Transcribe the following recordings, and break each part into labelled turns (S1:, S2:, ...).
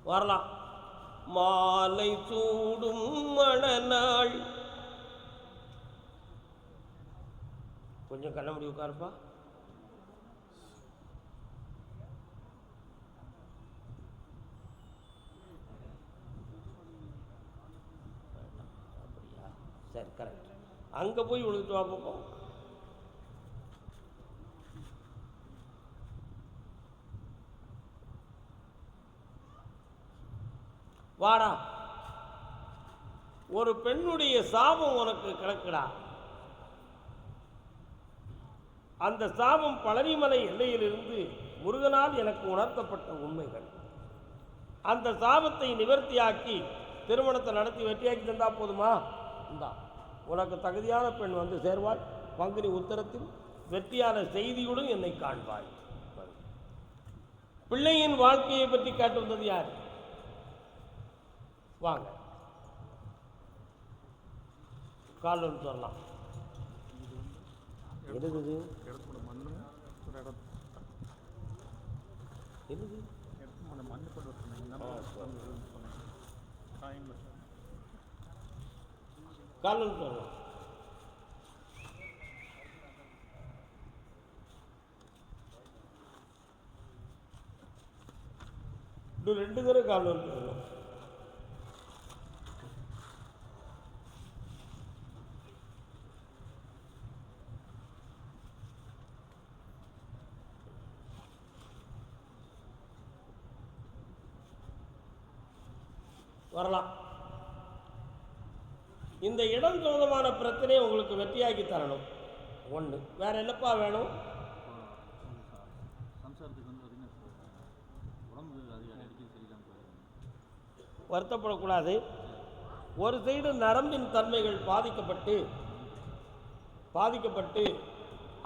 S1: வரலாம். மாலை சூடும் மணநாள். கொஞ்சம் கண்ண முடி உட்காருப்பா. அப்படியா? சரி, கரெக்ட். அங்கே போய் விழுந்துட்டு வா பக்கம். வாடா. ஒரு பெண்ணுடைய சாபம் உனக்கு கிடக்குடா. அந்த சாபம் பழனிமலை எல்லையிலிருந்து முருகனால் எனக்கு உணர்த்தப்பட்ட உண்மைகள். அந்த சாபத்தை நிவர்த்தியாக்கி திருமணத்தை நடத்தி வெற்றியாக்கி தந்தா போதுமா? இந்தா உனக்கு தகுதியான பெண் வந்து சேர்வாள். பங்குனி உத்தரத்தில் வெற்றியான செய்தியுடன் என்னை காண்பாய். பிள்ளையின் வாழ்க்கையை பற்றி கேட்டு வந்தது யார்? வாங்க, கால் ஒன்று சொல்லலாம். எடுக்குது கால் ஒன்று சொல்லலாம். இன்னும் 2 தடவை கால் ஒன்று சொல்லலாம். வரலாம். இந்த இடம் சம்பந்தமான பிரச்சனையை உங்களுக்கு வெற்றியாக்கி தரணும். ஒன்று, வேற என்னப்பா வேணும்? வருத்தப்படக்கூடாது. ஒரு சைடு நரம்பின் தன்மைகள் பாதிக்கப்பட்டு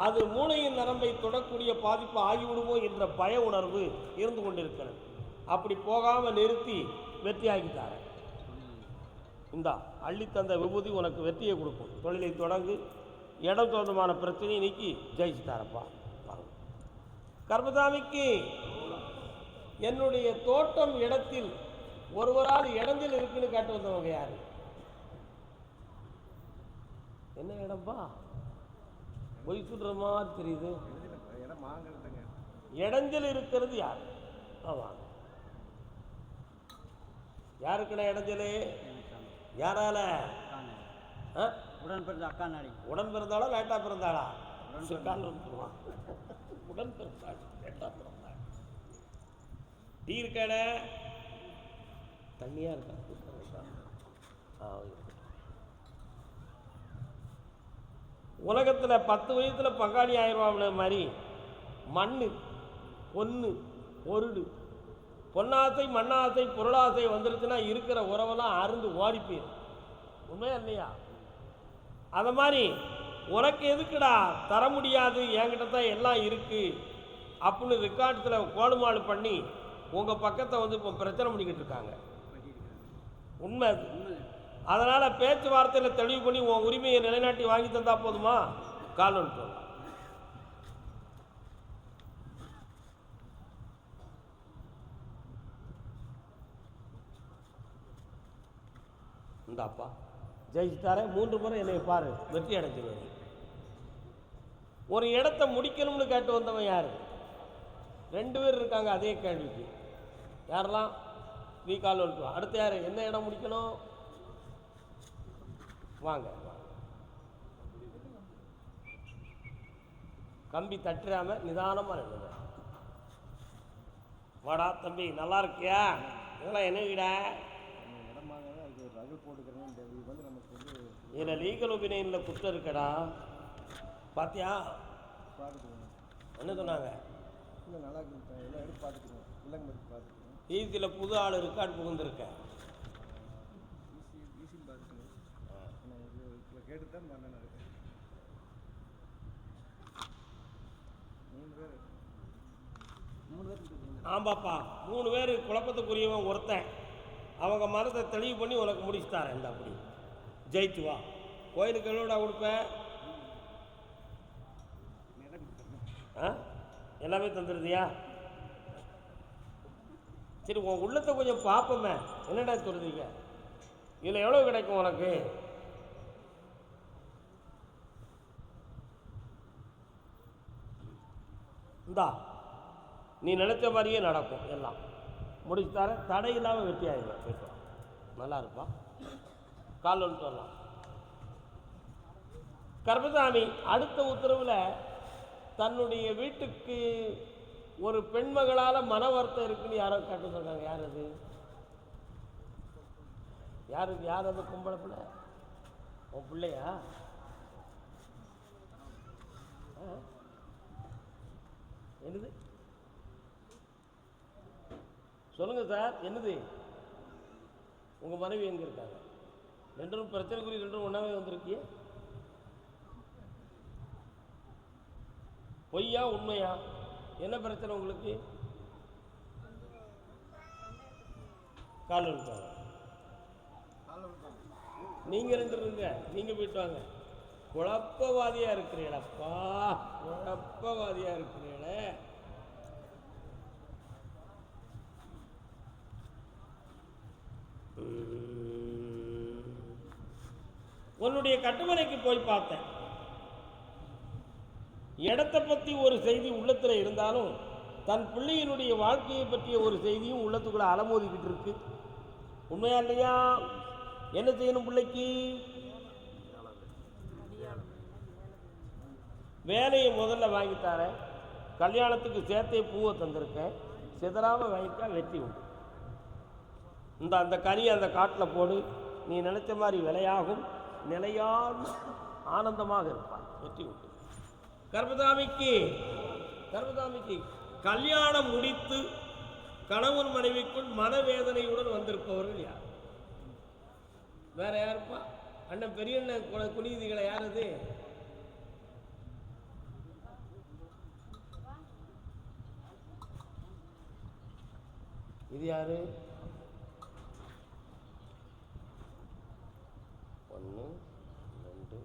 S1: அது மூளையின் நரம்பை தொடக்கூடிய பாதிப்பு ஆகிவிடுமோ என்ற பய உணர்வு இருந்து கொண்டிருக்கிறது. அப்படி போகாமல் நிறுத்தி வெற்றியாகித்தார. இந்தா அள்ளித்தந்த விபூதி உனக்கு வெற்றியை கொடுக்கும். தொழிலை தொடங்கு. இடம் சொந்தமான பிரச்சனையை நீக்கி ஜெயிச்சு தாரப்பா. கர்மசாமிக்கு என்னுடைய தோட்டம் இடத்தில் ஒருவரால் இடத்தில் இருக்குன்னு காட்டு வந்தவங்க யாரு? என்ன இடம்பா? பொய் சொல்ற மாதிரி தெரியுது. இடஞ்சல் இருக்கிறது யார்? ஆமா, யாருக்குண்ணா இடைஞ்சலே? யாரால?
S2: உடன் பிறந்த அக்கா நாடி.
S1: உடன் பிறந்தாளா லேட்டா பிறந்தாளா? உடன் பிறந்தாள் லேட்டா பிறந்தாள். டீ இருக்கான? தண்ணியா இருக்கா? உலகத்தில் 10 வயசுல பங்காளி ஆயிடுவாங்க மாதிரி மண்ணு, பொண்ணு, பொருள், பொன்னாசை மண்ணாசை பொருளாசை வந்துருச்சுன்னா இருக்கிற உறவெல்லாம் அருந்து ஓடி போயிடும். உண்மையா இல்லையா? அதை மாதிரி உனக்கு எதுக்குடா தர முடியாது, என்கிட்ட தான் எல்லாம் இருக்கு அப்படின்னு ரெக்கார்ட்ஸில் கோலுமாலு பண்ணி உங்கள் பக்கத்தை வந்து இப்போ பிரச்சனை பண்ணிக்கிட்டு இருக்காங்க. உண்மை அது. அதனால் பேச்சுவார்த்தையில் தெளிவு பண்ணி உன் உரிமையை நிலைநாட்டி வாங்கி தந்தா போதுமா? காலம் சொல்லலாம். இந்தாப்பா ஜெயிச்சுட்டார. 3 முறை என்னை பாரு, வெற்றி அடைஞ்சிருவேன். ஒரு இடத்த முடிக்கணும்னு கேட்டு வந்தவன் யாரு? 2 பேர் இருக்காங்க அதே கேள்விக்கு. யாரெல்லாம்? நீ கால் வந்துட்டு. அடுத்து யாரு? என்ன இடம் முடிக்கணும்? வாங்க, கம்பி தட்டுறாம நிதானமா இருங்க. வாடா தம்பி, நல்லா இருக்கியா? இதெல்லாம் என்ன வீடா? இதில் லீகல் ஒபினியனில் குற்றம் இருக்கடா. பார்த்தியா? என்ன சொன்னாங்க? ஈஸியில் புது ஆள் இருக்காடு புகுந்துருக்க. ஆமாப்பா, 3 பேர் குழப்பத்துக்குரியவன் ஒருத்தன். அவங்க மனத்தை தெளிவு பண்ணி உனக்கு முடிச்சுட்டாரேன். இந்த அப்படி ஜெயிச்சு வா. கோயிலுக்கு எவ்வளோடா கொடுப்பேன்? எல்லாமே தந்துடுதியா? சரி உன் உள்ளத்தை கொஞ்சம் பார்ப்போமே, என்னடா சொல்றீங்க? இதில் எவ்வளோ கிடைக்கும் உனக்கு? இந்தா நீ நினைச்ச மாதிரியே நடக்கும், எல்லாம் முடிச்சு தர, தடை இல்லாமல் வெற்றி ஆகிடுவேன். பேசுவான் நல்லா இருப்பான். கால் ஒன்று சொல்லலாம். கர்மசாமி அடுத்த உத்தரவில் தன்னுடைய வீட்டுக்கு ஒரு பெண்மகளால் மன வருத்தம் இருக்குன்னு யாரோ கேட்டு சொல்கிறாங்க. யார் அது? யார் அது? பொம்பளை பிள்ளை? உன் பிள்ளையா? என்னது சொல்லுங்க சார், என்னது? உங்கள் மனைவி எங்கே இருக்காங்க? ரெண்டும் பிரச்சனைக்குரிய, ரெண்டும் ஒன்றாவே வந்திருக்கிய. பொய்யா உண்மையா? என்ன பிரச்சனை உங்களுக்கு? கால் விழுத்தாங்க. நீங்கள் ரெண்டு இருங்க, நீங்கள் போயிட்டு வாங்க. குழப்பவாதியாக இருக்கிறீங்களப்பா, குழப்பவாதியாக இருக்கிறீங்களே. உன்னுடைய கட்டுமனைக்கு போய் பார்த்தேன். இடத்தை பற்றி ஒரு செய்தி உள்ளத்தில் இருந்தாலும் தன் பிள்ளையினுடைய வாழ்க்கையை பற்றிய ஒரு செய்தியும் உள்ளத்துக்குள்ள அலமோதிக்கிட்டு இருக்கு. உண்மையா இல்லையா? என்ன செய்யணும் பிள்ளைக்கு? வேலையை முதல்ல வாங்கித்தாரேன், கல்யாணத்துக்கு சேர்த்தே பூவை தந்திருக்கேன், சிதறாமல் வாங்கிட்டா வெற்றி உண்டு. அந்த கறியை அந்த காட்டில் போடு, நீ நினைச்ச மாதிரி விலையாகும், நிலையான ஆனந்தமாக இருப்பார், வெற்றி உண்டு. கர்மசாமிக்கு கல்யாணம் முடித்து கணவன் மனைவிக்குள் மனவேதனையுடன் வந்திருப்பவர்கள் யார்? வேற யாருப்பா? அண்ணன் பெரியண்ணன் குனிதிகளை யார் அது? இது யாரு? ஒன்று ரெண்டு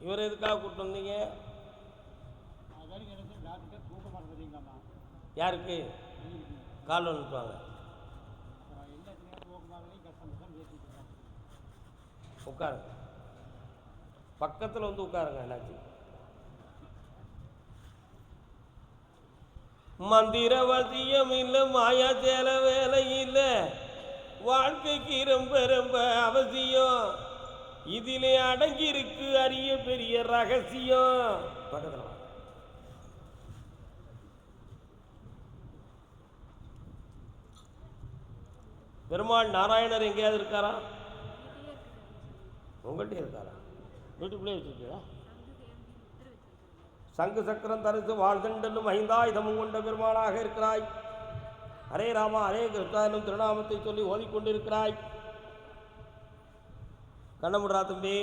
S1: இவர் எதுக்காக கூப்பிட்டு வந்தீங்க? யாருக்கு? கால் வந்துட்டுவாங்க. உட்காருங்க, பக்கத்தில் வந்து உட்காருங்க. எல்லாத்தையும் மந்திரவசியம் இல்லை, மாயாச்சேல வேலை இல்லை, வாழ்க்கைக்கு ரொம்ப ரொம்ப அவசியம், இதிலே அடங்கி இருக்கு அரிய பெரிய ரகசியம். பக்கத்தில் பெருமாள் நாராயணர் எங்கேயாவது இருக்காரா? உங்கள்கிட்ட இருக்காரா? வீட்டுக்குள்ளே வச்சிருக்கீங்களா? சங்கு சக்கரம் தரித்து வாழ்தண்டனும் ஐந்தாயுதமும் கொண்ட பெருமாளாக இருக்கிறாய். ஹரே ராமா ஹரே கிருஷ்ணானும் திருநாமத்தை சொல்லி ஓதிக்கொண்டிருக்கிறாய். கண்ணமுடா தம்பி.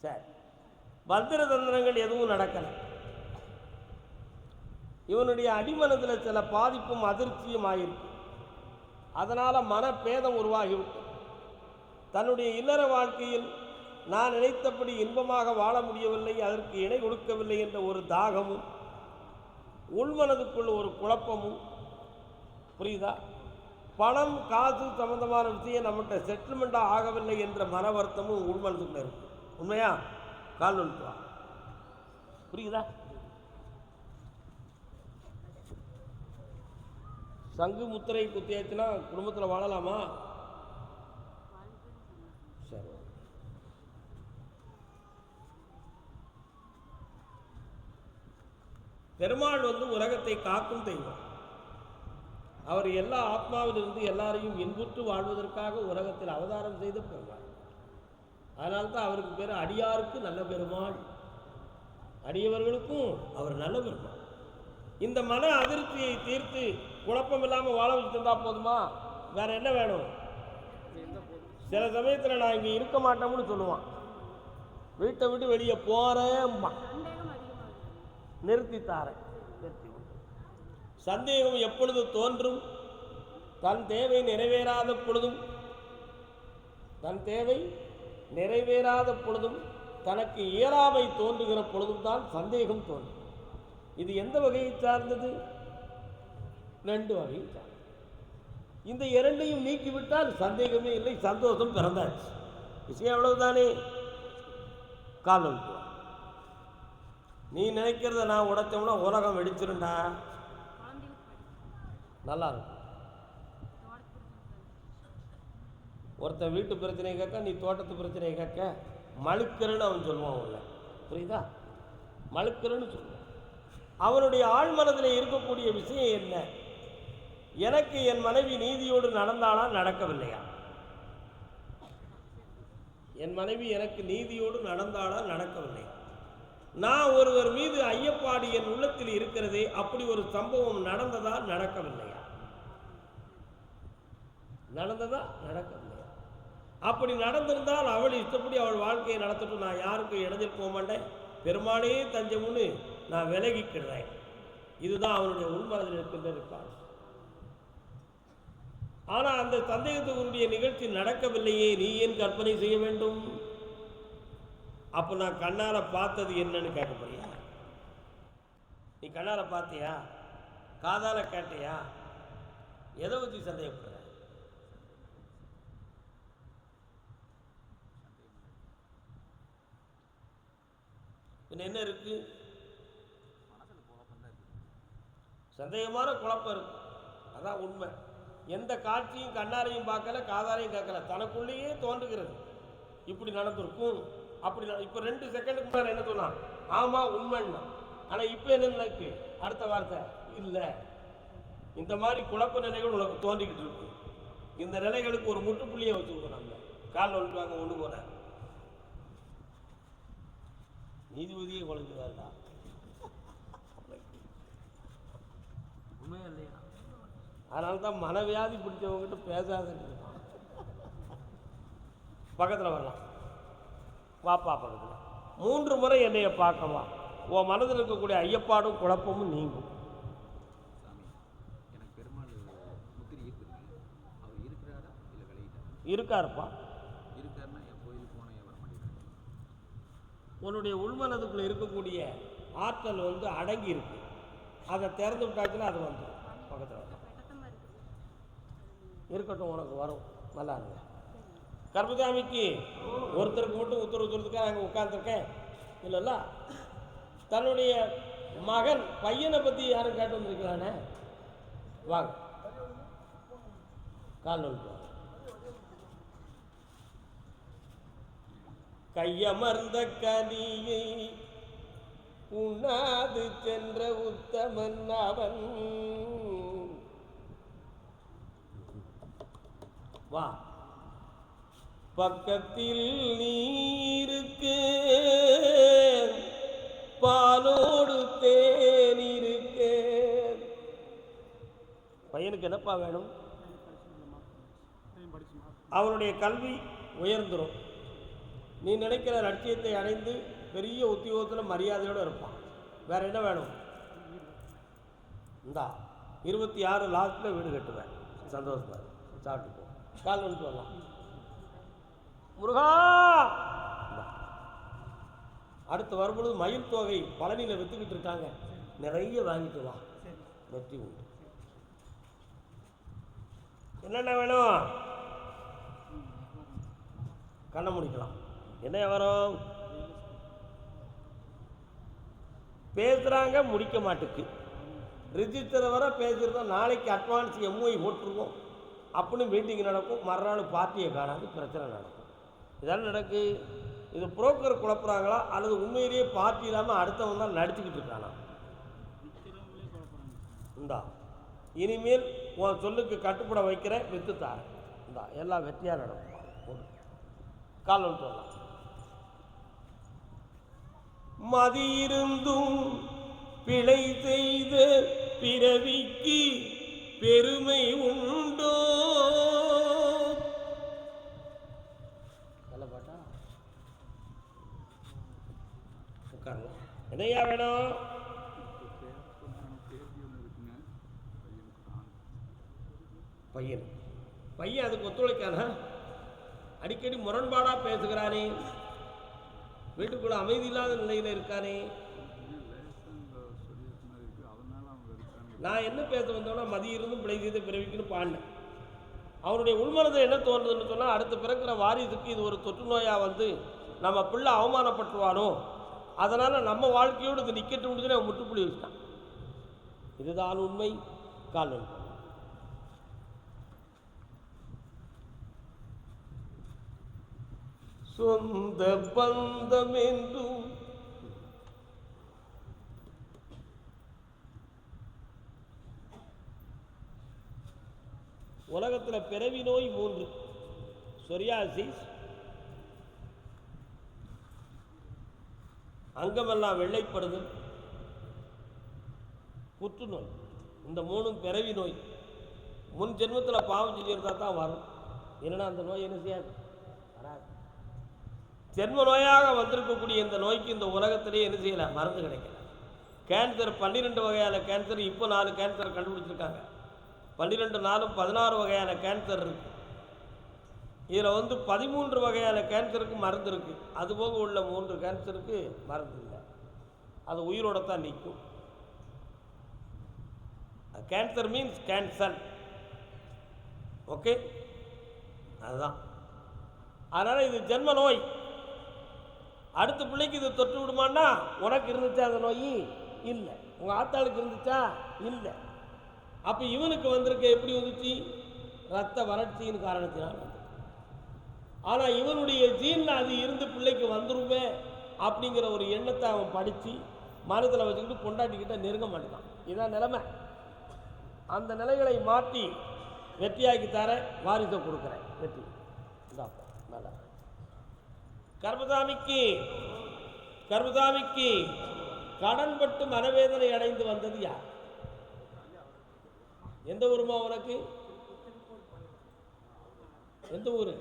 S1: சரி, மந்திர தந்திரங்கள் எதுவும் நடக்கலை. இவனுடைய அடிமனத்தில் சில பாதிப்பும் அதிர்ச்சியும் ஆயிருக்கு. அதனால் மனப்பேதம் உருவாகிவிட்டு தன்னுடைய இல்லற வாழ்க்கையில் நான் நினைத்தபடி இன்பமாக வாழ முடியவில்லை, அதற்கு இணை கொடுக்கவில்லை என்ற ஒரு தாகமும், உள்மனதுக்குள் ஒரு குழப்பமும், புரியுதா? பணம் காசு சம்பந்தமான விஷயம் நம்மகிட்ட செட்டில்மெண்ட்டாக ஆகவில்லை என்ற மன வருத்தமும் உள்மனதுக்குள்ள இருக்கு. உண்மையா? கால் ஒன்றுவா, புரியுதா? சங்கு முத்திரை குத்தியாச்சுன்னா குடும்பத்தில் வாழலாமா? சரி, பெருமாள் உலகத்தை காக்கும் தெய்வம். அவர் எல்லா ஆத்மாவிலிருந்து எல்லாரையும் இன்புற்று வாழ்வதற்காக உலகத்தில் அவதாரம் செய்த பெருமாள். அதனால்தான் அவருக்கு பேர் அடியாருக்கு நல்ல பெருமாள், அடியவர்களுக்கும் அவர் நல்ல பெருமாள். இந்த மன அதிருப்தியை தீர்த்து குழப்பம் இல்லாமல் வாழ வச்சுருந்தா போதுமா? வேற என்ன வேணும்? சில சமயத்தில் நான் இங்கே இருக்க மாட்டோம்னு சொல்லுவான், வீட்டை விட்டு வெளியே போறேம்மா, நிறுத்தித்தாரேன். சந்தேகம் எப்பொழுது தோன்றும்? தன் தேவை நிறைவேறாத பொழுதும் தனக்கு இயலாமை தோன்றுகிற பொழுதும் தான் சந்தேகம் தோன்றும். இது எந்த வகையை சார்ந்தது? 2 வகையை சார்ந்தது. இந்த 2ஐயும் நீக்கிவிட்டால் சந்தேகமே இல்லை, சந்தோஷம் பிறந்தாச்சு. விஷயம் எவ்வளவுதானே. காலம் நீ நினைக்கிறத நான் உடைச்சோம்னா உலகம் வெடிச்சிருண்டா, நல்லா இருக்கும். ஒருத்தன் வீட்டு பிரச்சனையை கேட்க, நீ தோட்டத்து பிரச்சனையை கேட்க, மழுக்கிறன்னு அவன் சொல்லுவான். உள்ள புரியுதா? மழுக்கிறன்னு சொல்லுவான். அவனுடைய ஆழ்மனதில் இருக்கக்கூடிய விஷயம் என்ன? எனக்கு என் மனைவி நீதியோடு நடந்தாளா, நடக்கவில்லையா? என் மனைவி எனக்கு நீதியோடு நடந்தாளா, நடக்கவில்லையா? நான் ஒருவர் மீது ஐயப்பாடு என் உள்ளத்தில் இருக்கிறதே, அப்படி ஒரு சம்பவம் நடந்ததா, நடக்கவில்லையா? நடந்ததா, நடக்கவில்லையா? அப்படி நடந்திருந்தால் அவள் இஷ்டப்படி அவள் வாழ்க்கையை நடத்தட்டும், நான் யாருக்கும் இடைஞ்சல் போக மாட்டேன், பெருமானே தஞ்சம்னு நான் விலகிக்கிடுறேன். இதுதான் அவனுடைய உள்மனதில் இருக்கின்ற. ஆனால் அந்த சந்தேகத்துக்குரிய நிகழ்ச்சி நடக்கவில்லையே, நீ ஏன் கற்பனை செய்ய வேண்டும்? அப்போ நான் கண்ணால் பார்த்தது என்னன்னு கேட்க போறியா? நீ கண்ணால் பார்த்தியா, காதால் கேட்டியா, எதை வச்சு சந்தேகப்படுற? என்ன இருக்கு? சந்தேகமான குழப்பம் இருக்கு. அதான் உண்மை. எந்த காட்சியும் கண்ணாரையும் பார்க்கல, காதாரையும் கேட்கல, தனக்குள்ளேயே தோன்றுகிறது. இப்படி நடந்திருக்கும், அப்படி. இப்போ 2 செகண்டுக்கு மேலே என்ன சொன்னான்? ஆமாம் உண்மைன்னா. ஆனால் இப்போ என்ன நினைக்கு? அடுத்த வார்த்தை இல்லை. இந்த மாதிரி குழப்ப நிலைகள் உனக்கு தோன்றிக்கிட்டு இருக்கு. இந்த நிலைகளுக்கு ஒரு முற்றுப்புள்ளியை வச்சுருக்கோம். நம்ம காலில் வந்துட்டாங்க, ஒன்று போகிறேன், நீதிபதியே குழந்தைதாருடா. உண்மையா இல்லையா? அதனால தான் மனவியாதி பிடிச்சவங்ககிட்ட பேசாதுன்னு இருக்கான். பக்கத்தில் வரலாம், வாப்பா பக்கத்தில். 3 முறை என்னைய பார்க்கவா, உன் மனதில் இருக்கக்கூடிய ஐயப்பாடும் குழப்பமும் நீங்கும். இருக்காருப்பா. உன்னுடைய உள்மனதுக்குள்ள இருக்கக்கூடிய ஆற்றல் அடங்கி இருக்கு. அதை திறந்து விட்டாச்சுன்னா அது வந்துடும். பக்கத்தில் இருக்கட்டும், உனக்கு வரும். நல்லா இருங்க. கர்மசாமிக்கு ஒருத்தருக்கு மட்டும் உத்தரவு சொல்றதுக்காக நாங்கள் உட்கார்ந்துருக்கேன் இல்லைல்ல. தன்னுடைய மகன் பையனை பற்றி யாரும் கேட்டு வந்திருக்கிறானே, வாங்க கால் நோட்டு. கையமர்ந்த கனியை உண்ணாது சென்ற உத்தமன் அவன். வா, பக்கத்தில் நீருக்கு பாலோடு தேனிருக்கு. பையனுக்கு என்னப்பா வேணும்? அவனுடைய கல்வி உயர்ந்துடும். நீ நினைக்கிற லட்சியத்தை அடைந்து பெரிய உத்தியோகத்தில் மரியாதையோடு இருப்பான். வேற என்ன வேணும்? இந்தா 26 லாஸ்ட்டில் வீடு கட்டுவேன், சந்தோஷமா சாப்பிட்டு போ. கால் வந்துட்டு வரலாம். முருகா, அடுத்து வரும்பொழுது மயில் தொகை பழனியில் விற்றுக்கிட்டு இருக்காங்க, நிறைய வாங்கிட்டு வா, வெற்றி உண்டு. என்னென்ன வேணும்? கண்ணை முடிக்கலாம். என்ன வரும்? பேசுகிறாங்க, முடிக்க மாட்டுக்கு. ரிஜிஸ்டர் வர பேசுகிறதோம், நாளைக்கு அட்வான்ஸ் எம்ஓஐ போட்டுருவோம் அப்படின்னு மீட்டிங் நடக்கும். மறுநாள் பார்ட்டியை காணாது, பிரச்சனை நடக்கும். இதெல்லாம் நடக்கு. இது புரோக்கர் குழப்புறாங்களா அல்லது உண்மையிலேயே பார்ட்டி இல்லாமல் அடுத்தவன் தான் நடிச்சுக்கிட்டு இருக்கானா? இந்தா இனிமேல் உன் சொல்லுக்கு கட்டுப்பட வைக்கிற, வித்துத்தார். இந்தா எல்லாம் வெற்றியாக நடக்கும். கால் ஒன்று சொல்லலாம். மதியிருந்தும் பிழை செய்த பிறவிக்கு பெருமை உண்டோ? நல்ல பாட்டா. உட்காரலாம். என்னையா வேணும்? பையன் அதுக்கு ஒத்துழைக்கானா? அடிக்கடி முரண்பாடாக பேசுகிறானே, வீட்டுக்குள்ள அமைதி இல்லாத நிலையில் இருக்கானே. நான் என்ன பேச வந்தோன்னா மதிய இருந்தும் பிழை செய்து பிறவிக்குன்னு பாடினேன். அவனுடைய உள்மனதை என்ன தோணுதுன்னு சொன்னால், அடுத்து பிறக்கிற வாரிசுக்கு இது ஒரு தொற்று நோயாக வந்து நம்ம பிள்ளை அவமானப்பட்டுருவானோ, அதனால் நம்ம வாழ்க்கையோடு இது நிற்கட்டு முடிஞ்சு அவன் முற்றுப்புள்ளி வச்சுட்டான். இதுதான் உண்மை. கால் சொந்த பந்தம் என்றும் உலகத்தில் பிறவி நோய் 3: சொரியாசிஸ், அங்கமெல்லாம் வெள்ளைப்படுதல், புற்றுநோய். இந்த 3ம் பிறவி நோய். முன் ஜென்மத்தில் பாவம் செஞ்சிருந்தா தான் வரும். என்னன்னா அந்த நோய் என்ன செய்யாது, வராது. ஜென்ம நோயாக வந்திருக்கக்கூடிய இந்த நோய்க்கு இந்த உலகத்திலே என்ன செய்யலை, மருந்து கிடைக்கல. கேன்சர் 12 வகையான கேன்சர், இப்போ 4 கேன்சர் கண்டுபிடிச்சிருக்காங்க. 12 நாளும் 16 வகையான கேன்சர் இருக்கு. இதில் வந்து 13 வகையான கேன்சருக்கு மருந்து இருக்கு. அதுபோக உள்ள 3 கேன்சருக்கு மருந்து இல்லை. அது உயிரோட தான் நிற்கும். Cancer means cancer. ஓகே, அதுதான். அதனால் இது ஜென்ம நோய். அடுத்த பிள்ளைக்கு இது தொற்று விடுமான்னா, உனக்கு இருந்துச்சா அந்த நோய்? இல்லை. உங்கள் ஆத்தாளுக்கு இருந்துச்சா? இல்லை. அப்போ இவனுக்கு வந்திருக்க எப்படி வந்துச்சு? ரத்த வறட்சியின் காரணத்தினால் வந்து. ஆனால் இவனுடைய ஜீனில் அது இருந்து பிள்ளைக்கு வந்துருமே அப்படிங்கிற ஒரு எண்ணத்தை அவன் படித்து மனதில் வச்சுக்கிட்டு பொண்டாட்டிக்கிட்ட நெருங்க மாட்டான். இதுதான் நிலைமை. அந்த நிலைகளை மாற்றி வெற்றியாக்கி தர வாரிசை கொடுக்குறேன். வெற்றி நல்லா. கர்மசாமிக்கு கடன்பட்டு மனவேதனை அடைந்து வந்தது யார்? எந்த ஊருமா உனக்கு? எந்த ஊர்?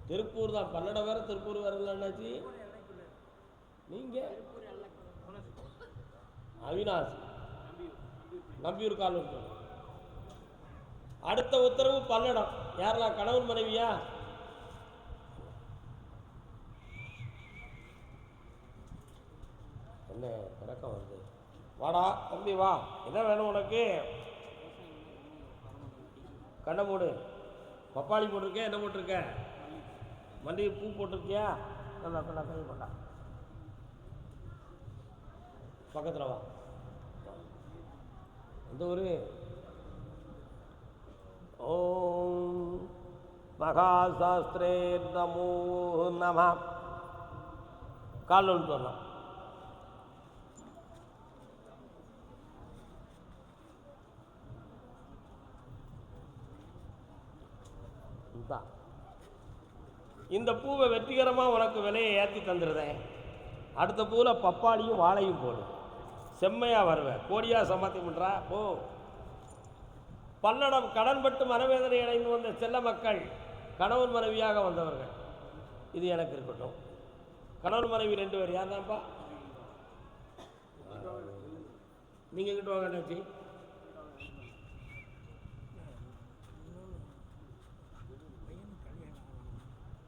S1: திருப்பூர் தான். பல்லடம் வேற திருப்பூர் வேற. என்னாச்சு? நீங்க அவினாசி, நம்பியூர் காலூர். அடுத்த உத்தரவு பல்லடம். யாரெல்லாம் கணவன் மனைவியா? என்ன பழக்கம் வருது? வாடா தம்பி வா, என்ன வேணும் உனக்கு? கண்ணை மூடு. பப்பாளி போட்டிருக்கேன். என்ன போட்டிருக்க? மல்லிகை பூ போட்டிருக்கியா? நல்லா நல்லா கை போட்டா. பக்கத்தில் வா. எந்த ஊர்? ஓம் மகாசாஸ்திரே நமோ நம. கால் ஒன்று சொல்லலாம். இந்த பூவை வெற்றிகரமாக உனக்கு விலையை ஏற்றி தந்துடுறேன். அடுத்த பூவில் பப்பாளியும் வாழையும் போடு. செம்மையாக வருவேன். கோடியாக சமாத்தி பண்ணுறா போ. பல்லடம் கடன்பட்டு மனவேதனை அடைந்து வந்த செல்ல மக்கள் கணவன் மனைவியாக வந்தவர்கள். இது எனக்கு இருக்கட்டும். கணவன் மனைவி 2 பேர். யார் தான்ப்பா? நீங்கள் கிட்ட வாங்க. என்னாச்சு?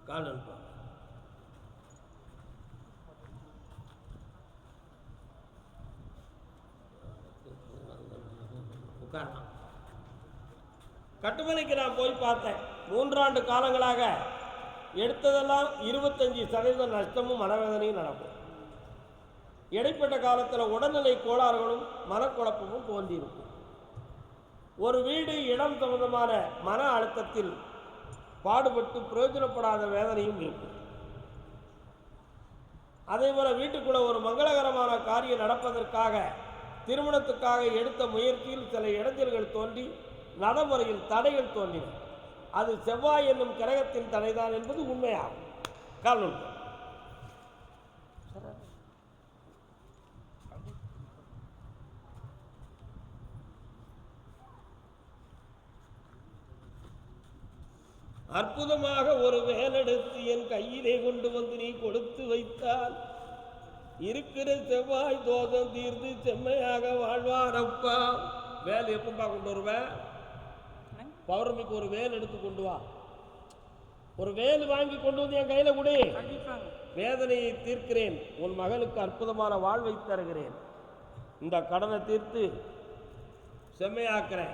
S1: கால் அனுப்ப. உட்காரலாம். கட்டுமனைக்கு நான் போய் பார்த்தேன். 3 ஆண்டு காலங்களாக எடுத்ததெல்லாம் 25% நஷ்டமும் மனவேதனையும் நடக்கும். இடைப்பட்ட காலத்தில் உடல்நிலை கோளாறுகளும் மனக்குழப்பமும் தோன்றியிருக்கும். ஒரு வீடு இடம் சம்பந்தமான மன அழுத்தத்தில் பாடுபட்டு பிரயோஜனப்படாத வேதனையும் இருக்கும். அதே போல வீட்டுக்குள்ள ஒரு மங்களகரமான காரியம் நடப்பதற்காக, திருமணத்துக்காக எடுத்த முயற்சியில் சில இடைஞ்சல்கள் தோன்றி நடைமுறையில் தடைகள் தோன்றின. அது செவ்வாய் என்னும் கிரகத்தின் தடைதான் என்பது உண்மையாகும். காரணம் அற்புதமாக ஒரு வேலெடுத்து என் கையிலே கொண்டு வந்து நீ கொடுத்து வைத்தால் இருக்கிற செவ்வாய் தோஷம் தீர்ந்து செம்மையாக வாழ்வாரப்பா. வேலை எப்பப்பா கொண்டு வருவேன்? பௌர்ணமிக்கு ஒரு வேல் எடுத்து கொண்டு வா. ஒரு வேல் வாங்கி கொண்டு வந்து என் கையில் கொடு. வேதனையை தீர்க்கிறேன், உன் மகனுக்கு அற்புதமான வாழ்வை தருகிறேன். இந்த கடனை தீர்த்து செம்மையாக்கிறேன்.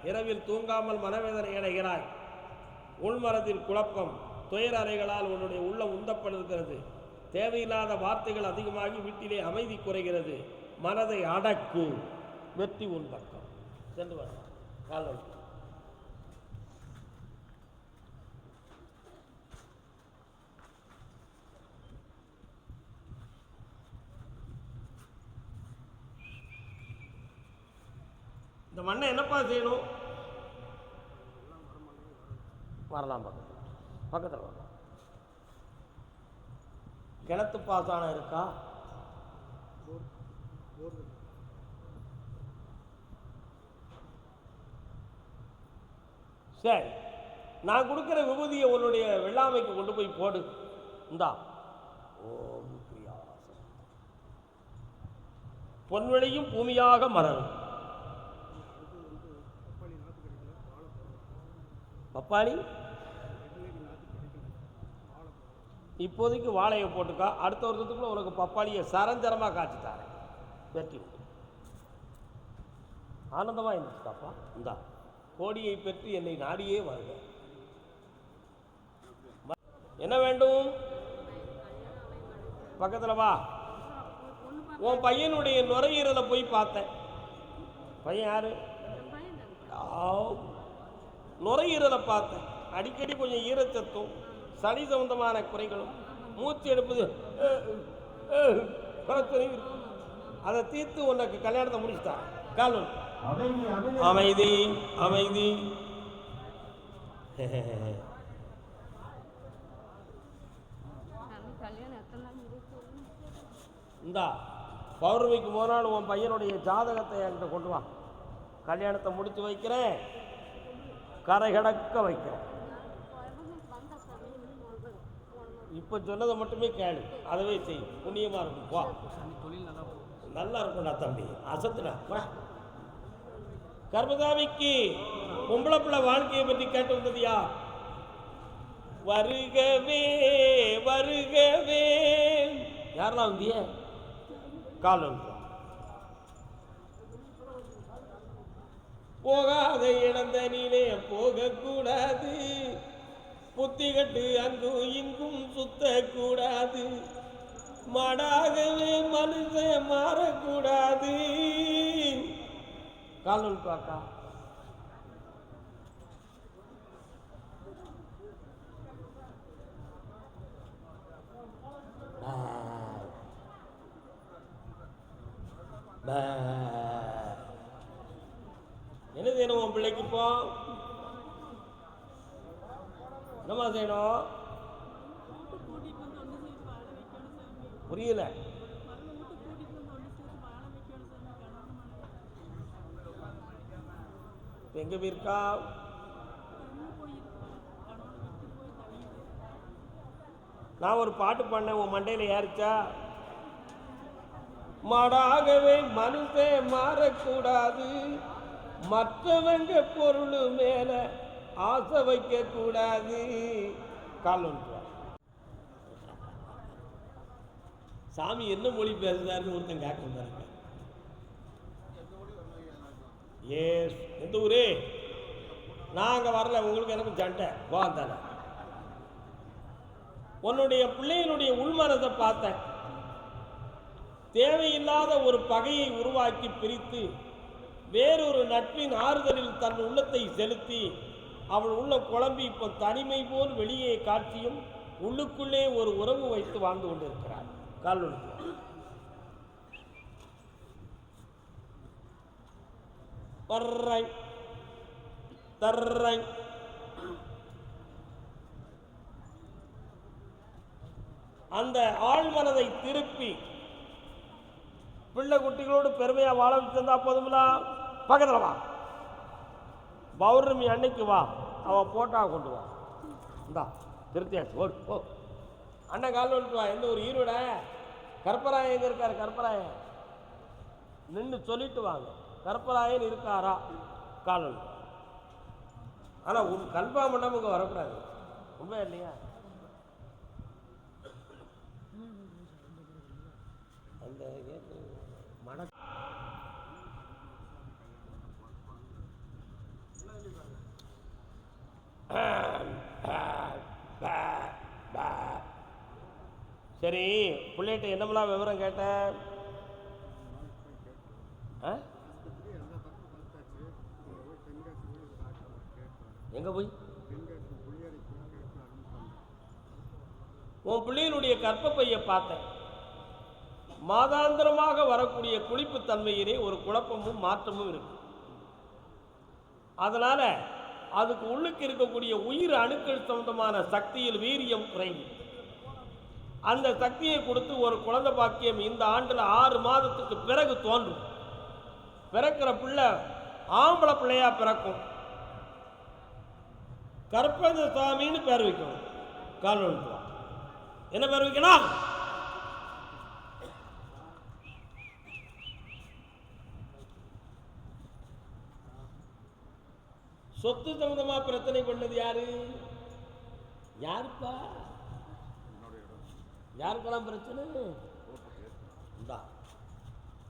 S1: இரவில் தூங்காமல் மனவேதனை அடைகிறாய். உள்மனதில் குழப்பம், துயர அறைகளால் உன்னுடைய உள்ளம் உந்தப்படுகிறது. தேவையில்லாத வார்த்தைகள் அதிகமாகி வீட்டிலே அமைதி குறைகிறது. மனதை அடக்கு, வெற்றி உன் பக்கம். சென்று வர கால் வைக்க. இந்த மண்ணை என்னப்பா செய்யணும்? வரலாம், பக்கத்தில் வரலாம். கிணத்து பாசனம் இருக்கா? சரி, நான் கொடுக்குற விபூதியை உன்னுடைய வெள்ளாமைக்கு கொண்டு போய் போடு. இந்தா, ஓம் பிரியாசம். பொன்வெளியும் பூமியாக மலரும். பப்பாளி இப்போதைக்கு வாழையை போட்டுக்கா. அடுத்த வருஷத்துக்குள்ள உனக்கு பப்பாளியை சரஞ்சரமாக காய்ச்சிட்டாரு. வெற்றி ஆனந்தமாக இருந்துச்சுக்காப்பா. இந்தா, கோடியை பெற்று என்னை நாடியே வருக. என்ன வேண்டும்? பக்கத்தில் வா. உன் பையனுடைய நுரையீரலை போய் பார்த்தேன். பையன் யாரு? நுரையீரலை பார்த்தேன். அடிக்கடி கொஞ்சம் ஈரச்சத்தும் சளி சம்பந்தமான குறைகளும் மூச்சு எடுப்பது பிரச்சனையும் இருக்கு. அதை தீர்த்து உனக்கு கல்யாணத்தை முடிச்சுட்டான். கால் அமைதி அமைதி. இந்தா, பௌர்ணமிக்கு போனாலும் உன் பையனுடைய ஜாதகத்தை என்கிட்ட கொண்டு வா. கல்யாணத்தை முடித்து வைக்கிறேன், கரை கடக்க வைக்கிறேன். இப்போ சொன்னதை மட்டுமே கேளு, அதவே செய். புண்ணியமாக இருக்கும். வா, நல்லா இருக்கும்டா தம்பி, அசத்துடா. கர்மதாமிக்கு பொம்பளை பிள்ளை வாழ்க்கையை பற்றி கேட்டு வந்தது யார்? வருகவே வருகவே. யாரெல்லாம் வந்திய? கால் வந்து போகாத இழந்த நீனே போகக்கூடாது. புத்தி கட்டு அங்கும் இங்கும் சுத்தக்கூடாது. மாடாகவே மனுஷன் மாறக்கூடாது. கால் பாக்கா. என்ன செய்யணும் உன் பிள்ளைக்கு? இப்போ என்னமா செய்யணும்? புரியல. எங்க போயிருக்கா? நான் ஒரு பாட்டு பாடினேன், உன் மண்டையில ஏறிச்சா? மாடாகவே மனுஷன் மாறக்கூடாது. மற்றவங்க பொருள் மேல ஆசை வைக்க கூடாது. கால் சாமி என்ன மொழி பேசுறாருன்னு ஒருத்தன் கேட்க பாருங்க. ஏஸ், எந்த ஊரே? நான் அங்கே வரல, உங்களுக்கு எனக்கு சண்டை. வா தானே. உன்னுடைய பிள்ளையினுடைய உள்மனதை பார்த்தேன். தேவையில்லாத ஒரு பகையை உருவாக்கி பிரித்து வேறொரு நட்பின் ஆறுதலில் தன் உள்ளத்தை செலுத்தி அவள் உள்ள குழம்பி இப்போ தனிமை போல் வெளியே காட்சியும் உள்ளுக்குள்ளே ஒரு உறவு வைத்து வாழ்ந்து கொண்டிருக்கிறார். கால் தர்ரை அந்த ஆழ்மனதை திருப்பி பிள்ளை குட்டிகளோடு பெருமையா வாழ வச்சிருந்தா போதுங்களா? பக்கத்தில் வா. பௌர்ணமி அன்னைக்கு வா, அவன் போட்டா கொண்டு வா. இந்தா திருத்தியாச்சு. ஓ ஓ அண்ணன் கால் வந்துட்டு வா. எந்த ஒரு ஈரோட கற்பராயன் எங்க இருக்காரு? கற்பராயன் நின்று சொல்லிட்டு வாங்க. கற்பராயன் இருக்காரா? கால் வந்து ஆனால் கன்ஃபார்ம் பண்ணாமல் இங்கே வரக்கூடாது. உண்மை இல்லையா? அந்த மன சரி, பிள்ளைகிட்ட என்னமெல்லாம் விவரம் கேட்ட? எங்க போய் உன் பிள்ளையினுடைய கர்ப்பப்பையை பார்த்தேன். மாதாந்திரமாக வரக்கூடிய குளிப்பு தன்மையிலே ஒரு குழப்பமும் மாற்றமும் இருக்கு. அதனால அதுக்கு உள்ளுக்கு இருக்கக்கூடிய உயிர் அணுக்கள் சம்பந்தமான சக்தியில் வீரியம் குறைவு. அந்த சக்தியை கொடுத்து ஒரு குழந்தை பாக்கியம் இந்த ஆண்டில் 6 மாதத்துக்கு பிறகு தோன்றும். பிறக்கிற பிள்ளை ஆம்பளை பிள்ளையா பிறக்கும். கற்பக சுவாமின்னு பேர் வைக்கணும். கால் என்ன பேர் வைக்கணும்? சொத்து சம்பந்தமா பிரச்சனை பண்ணது யாரு? யாருப்பா? யாருக்கெல்லாம் பிரச்சனை?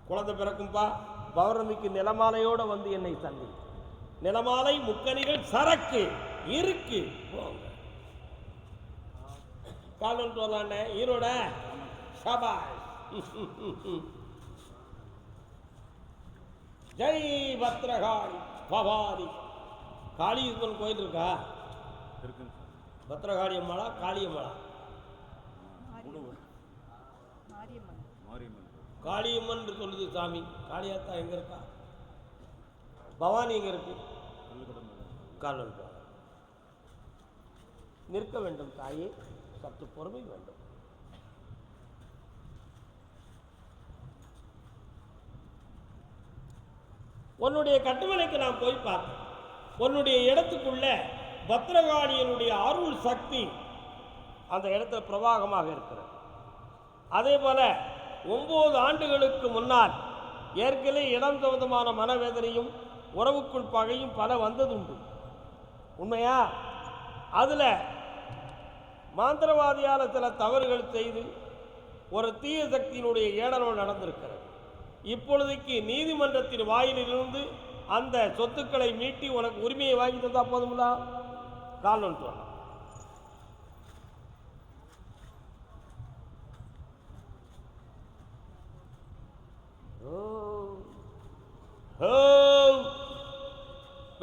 S1: குழந்தை பிறக்கும்பா, பௌர்ணமிக்கு நிலமாலையோட வந்து என்னை சந்தி. நிலமாலை முக்கணிகள் சரக்கு இருக்கு. கால் வந்துட்டு வரலாண்ட ஈரோட சபாஷ். ஜெய் பத்ரகாளி பவானி. காளியம்மன் கோயில் இருக்கா? பத்ரகாளி அம்மாளா காளி அம்மாளா? காளியம்மன் சொல்லுது சாமி. காளியாத்தா எங்க இருக்கா? பவானி எங்க இருக்கு? கால் நிற்க வேண்டும் தாயே, சற்று பொறுமை வேண்டும். உன்னுடைய கட்டுமனைக்கு நான் போய் பார்த்தேன். உன்னுடைய இடத்துக்குள்ள பத்ரகாளியனுடைய அருள் சக்தி அந்த இடத்துல பிரவாகமாக இருக்கிறது. அதே போல 9 ஆண்டுகளுக்கு முன்னால் ஏற்கனவே இடம் சம்பந்தமான மனவேதனையும் உறவுக்குள் பகையும் பல வந்ததுண்டு. உண்மையா? அதில் மாந்திரவாதியால் சில தவறுகள் செய்து ஒரு தீய சக்தியினுடைய ஏடலோடு நடந்திருக்கிறது. இப்பொழுதைக்கு நீதிமன்றத்தின் வாயிலிருந்து அந்த சொத்துக்களை மீட்டி உனக்கு உரிமையை வாங்கி தந்தா போதுங்களா? கால் ஒன்று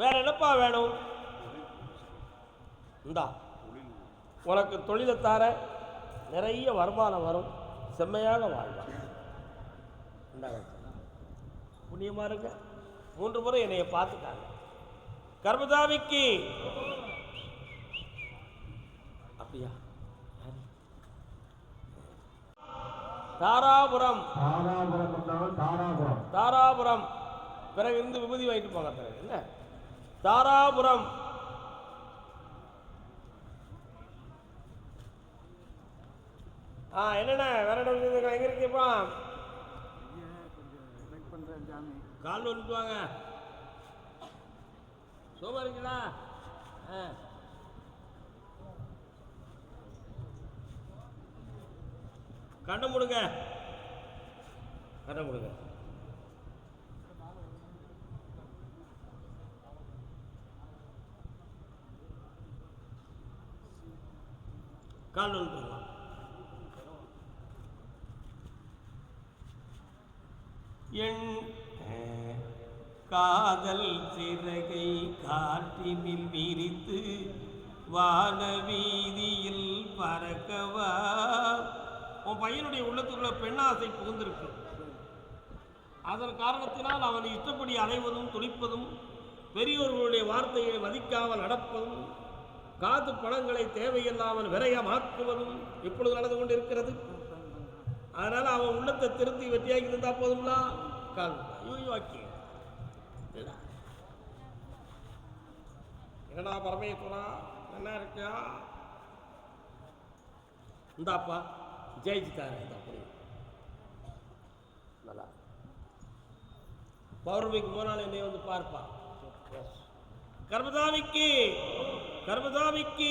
S1: வேற என்னப்பா வேணும்? இந்தா உனக்கு தொழிலை தார, நிறைய வருமானம் வரும், செம்மையாக வாழ்வான். புண்ணியமா இருக்க. 3 முறை என்னைய பார்த்துட்டாங்க. கர்மதாமிக்கு அப்படியா? தாராபுரம். தாராபுரம் பிறகு இருந்து விபூதி வாங்கிட்டு போங்க. பிறகு என்ன? தாராபுரம். என்னண்ணா வேற இடம் எங்க இருக்கீப்பா? கால் வந்துட்டு வாங்க. சோமா இருக்கீங்களா? கண்ணை முடுங்க, கண்ணை முடுங்க. கால் வந்துட்டு என் காதல் சிறகை காற்றினில் விரித்து வான வீதியில் பறக்கவா. உன் பையனுடைய உள்ளத்துக்குள்ள பெண்ணாசை புகுந்திருக்கு. அதன் காரணத்தினால் அவனை இஷ்டப்படி அலைவதும் துடிப்பதும், பெரியோர்களுடைய வார்த்தைகளை மதிக்காமல் நடப்பதும், காது பணங்களை தேவையில்லாமல் விரயமாக்குவதும் இப்பொழுது நடந்து கொண்டு இருக்கிறது. அதனால அவன் உள்ளத்தை திருத்தி வெற்றியாகி இருந்தா போதும்னா என்னடா பரமேஸ்வரா என்ன இருக்கியா? இந்தாப்பா ஜெயிச்சுட்டாரு. நல்லா பௌர்ணமிக்கு 3 நாள் என்னைய வந்து பார்ப்பா. கர்மதாமிக்கு கர்மசாமிக்கு